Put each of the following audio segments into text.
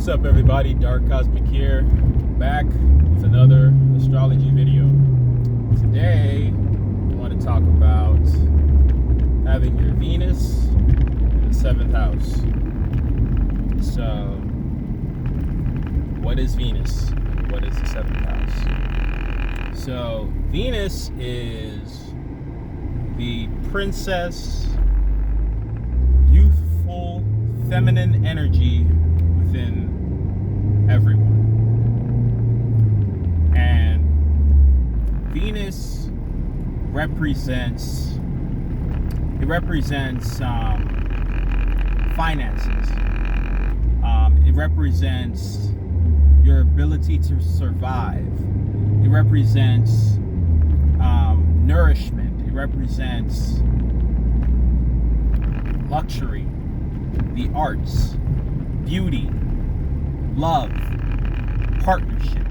What's up, everybody? Dark Cosmic here, back with another astrology video. Today, I want to talk about having your Venus in the 7th house. So, what is Venus? What is the 7th house? So, Venus is the princess, youthful, feminine energy within everyone. And Venus represents finances. It represents your ability to survive. It represents nourishment. It represents luxury, the arts, beauty, love, partnership.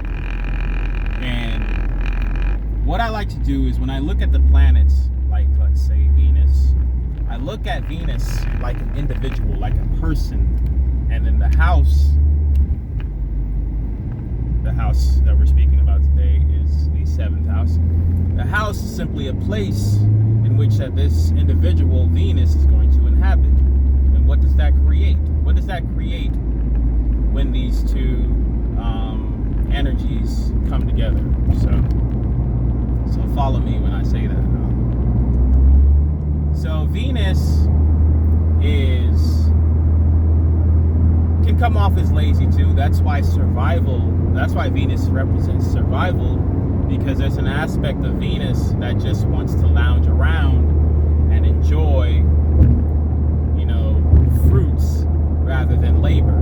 And what I like to do is when I look at the planets, like let's say Venus, I look at Venus like an individual, like a person. And then the house that we're speaking about today is the 7th house. The house is simply a place in which that this individual, Venus, is going to inhabit. And what does that create? What does that create when these two energies come together? So follow me when I say that. So Venus can come off as lazy too. That's why Venus represents survival, because there's an aspect of Venus that just wants to lounge around and enjoy, fruits rather than labor.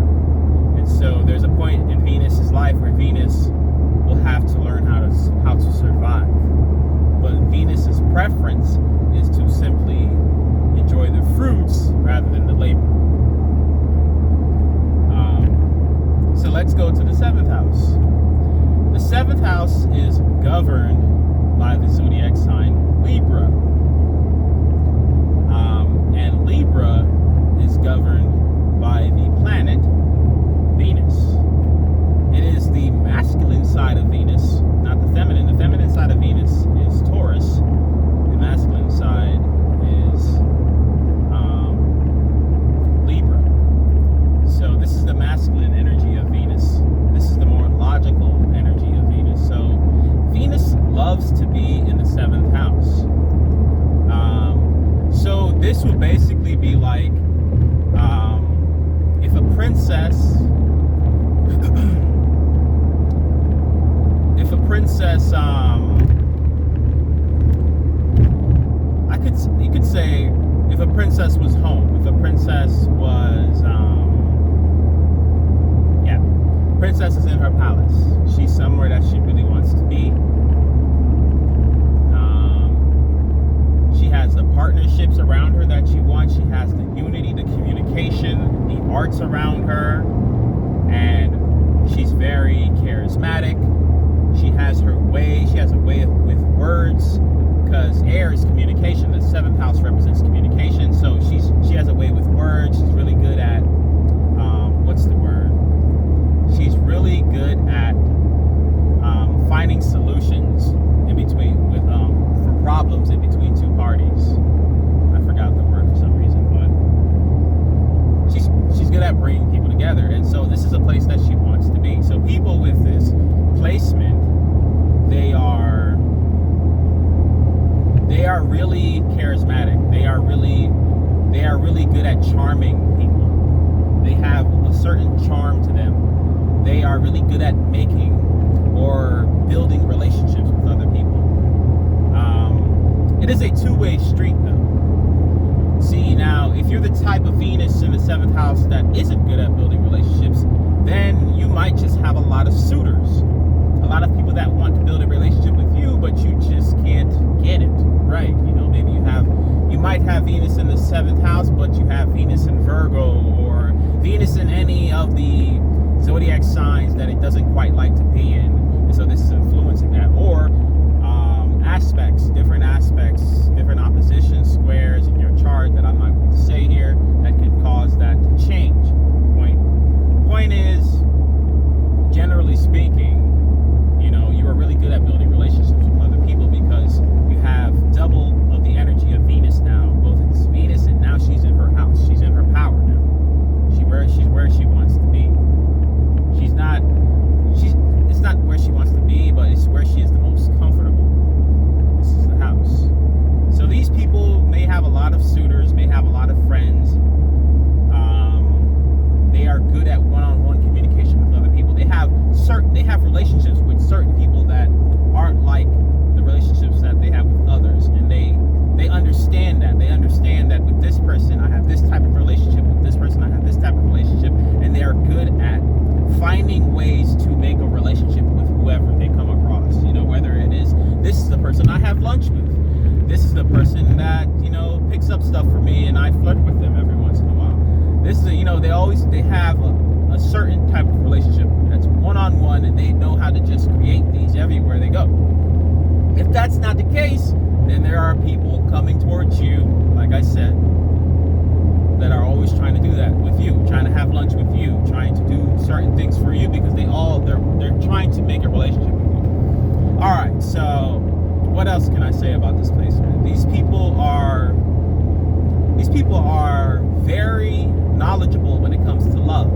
And so there's a point in Venus's life where Venus will have to learn how to survive. But Venus's preference is to simply enjoy the fruits rather than the labor. So let's go to the 7th house. The 7th house is governed by the zodiac sign Libra. And Libra is governed by the planet Venus. It is the masculine side of Venus, not the feminine. The feminine side of Venus is Taurus. The masculine side is Libra. So this is the masculine energy of Venus. This is the more logical energy of Venus. So Venus loves to be in the 7th house. So this would basically be like if a princess you could say if a princess was home, if a princess was princess is in her palace. She's somewhere that she really wants to be. She has the partnerships around her that she wants. She has the unity, the communication, the arts around her, and she's very charismatic. She has her way. She has a way with words, because air is communication. The 7th house represents communication, so she has a way with words. She's really good at what's the word? She's really good at finding solutions in between for problems in between two parties. I forgot the word for some reason, but she's good at bringing people together, and so this is a place that she wants to be. So people with this placement, they are really charismatic. They are really good at charming people. They have a certain charm to them. They are really good at making or building relationships with other people. It is a two-way street, though. See, now, if you're the type of Venus in the 7th house that isn't good at building relationships, then you might just have a lot of suitors. A lot of people that want to build a relationship with you, but you just can't get it, right? Maybe you might have Venus in the 7th house, but you have Venus in Virgo, or Venus in any of the zodiac signs that it doesn't quite like to be in. And so this is influencing that. Or different aspects, different oppositions, squares in your chart that I'm not going to say here, that can cause that to change. Point is, they have relationships with certain people that aren't like the relationships that they have with others, and they understand that. They understand that with this person I have this type of relationship, with this person I have this type of relationship, and they are good at finding ways to make a relationship with whoever they come across. Whether it is, this is the person I have lunch with, this is the person that picks up stuff for me and I flirt with them every once in a while. This is they have a certain type of relationship that's one-on-one, and they know how to just create these everywhere they go. If that's not the case, then there are people coming towards you, like I said, that are always trying to do that with you, trying to have lunch with you, trying to do certain things for you, because they're trying to make a relationship with you. All right, so what else can I say about this placement? These people are very knowledgeable when it comes to love.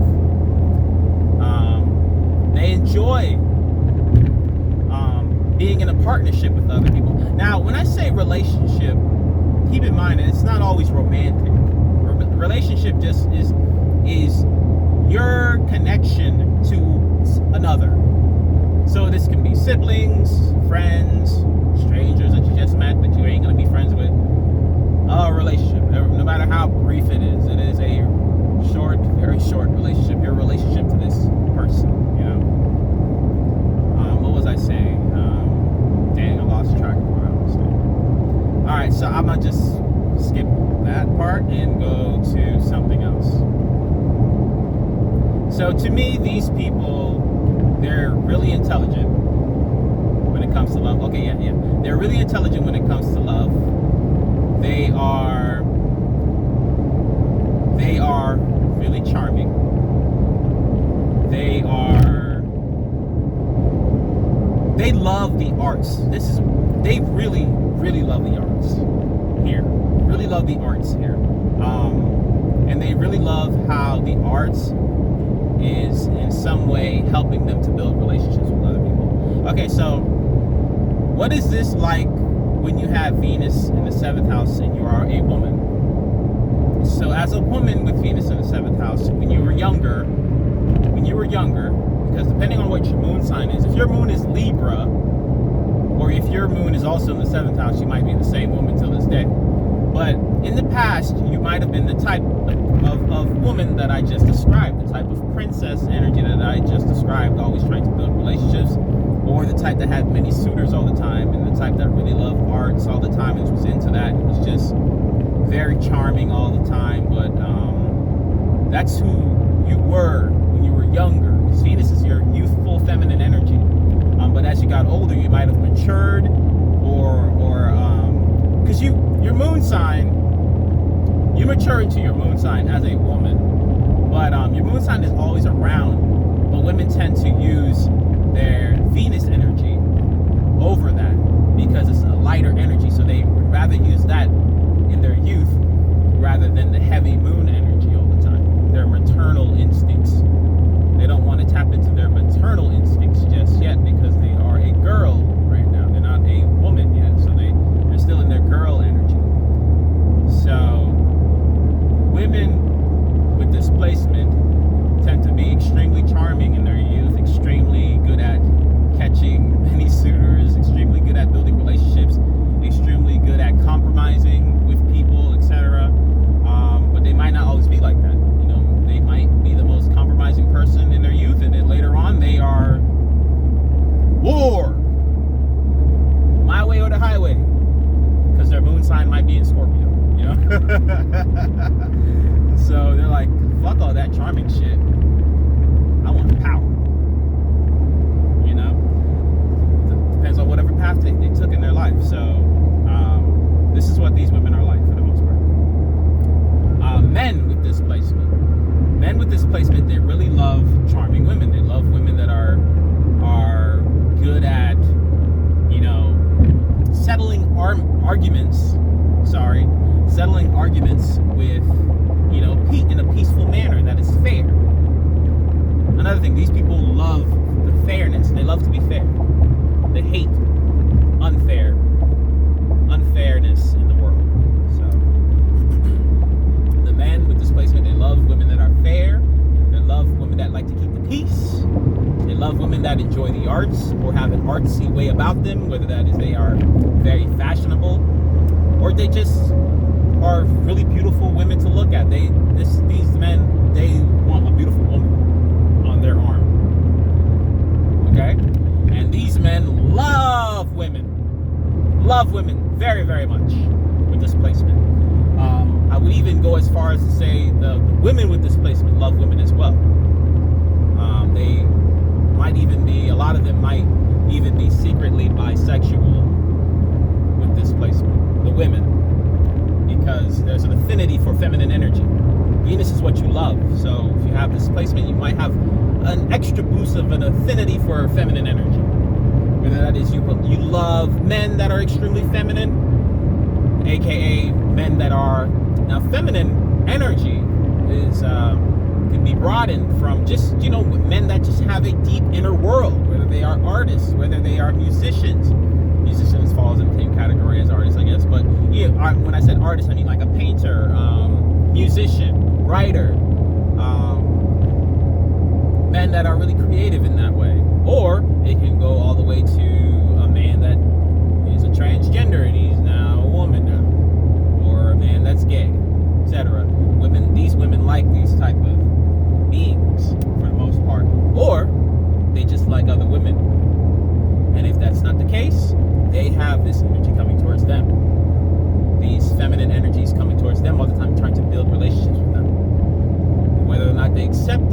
They enjoy being in a partnership with other people. Now, when I say relationship, keep in mind that it's not always romantic. Relationship just is your connection to another. So this can be siblings, friends, strangers that you just met that you ain't gonna be friends with. A relationship, no matter how brief it is a short, very short relationship. Your relationship to this person, what was I saying? Dang, I lost track of what I was saying. All right, so I'm gonna just skip that part and go to something else. So to me, these people, they're really intelligent when it comes to love. Okay, yeah. They're really intelligent when it comes to love. They are really charming. They love the arts. They really, really love the arts here. Really love the arts here. And they really love how the arts is in some way helping them to build relationships with other people. Okay, so what is this like when you have Venus in the 7th house and you are a woman? So as a woman with Venus in the 7th house, when you were younger, because depending on what your moon sign is, if your moon is Libra, or if your moon is also in the 7th house, you might be the same woman till this day. But in the past, you might have been the type of woman that I just described, the type of princess energy that I just described, always trying to build relationships, or the type that had many suitors all the time, and the type that really loved arts all the time and was into that. It was just very charming all the time, but that's who you were when you were younger. Because Venus is your youthful feminine energy. But as you got older, you might have matured, because your moon sign, you mature into your moon sign as a woman, but your moon sign is always around, but women tend to use their Venus energy over that because it's a lighter energy, so they would rather use that in their youth rather than the heavy moon energy all the time. Their maternal instincts. They don't want to tap into their maternal instincts just yet because they are a girl right now. They're not a woman yet, so they're still in their girl energy. So women with displacement tend to be extremely charming in their youth, extremely good at catching many suitors, extremely good at building relationships, extremely good at compromising with people, etc. But they might not always be like that. They might be the most compromising person in their youth, and then later on they are war, my way or the highway, because their moon sign might be in Scorpio. So they're like, fuck all that charming shit. I want power. Depends on whatever path they took in their life. So this is what these women are like for the most part. Men with displacement, they really love charming women. They love women that are good at, settling arguments with, in a peaceful manner that is fair. Another thing, these people love the fairness. They love to be fair. They hate unfairness in the world. So the men with displacement, they love women that are fair. They love women that like to keep the peace. They love love women that enjoy the arts or have an artsy way about them, whether that is they are very fashionable or they just are really beautiful women to look at. These men, they want a beautiful woman on their arm. Okay? And these men love women very, very much with this placement. I would even go as far as to say the women with this placement love women as well. They might even be, a lot of them might even be secretly bisexual with this placement, the women, because there's an affinity for feminine energy. Venus is what you love, so if you have this placement, you might have an extra boost of an affinity for feminine energy. Whether that is you love men that are extremely feminine, aka men that are, now feminine energy is can be broadened from just, men that just have a deep inner world, whether they are artists, whether they are musicians. Musicians falls in the same category as artists, I guess, but yeah, when I said artist, I mean like a painter, musician, writer, men that are really creative in that way. Or it can go all the way to a man that is a transgender and he's now a woman now, or a man that's gay, etc. These women like these type of beings for the most part, or they just like other women. And if that's not the case, they have this energy coming towards them. These feminine energies coming towards them all the time, trying to build relationships with them. Whether or not they accept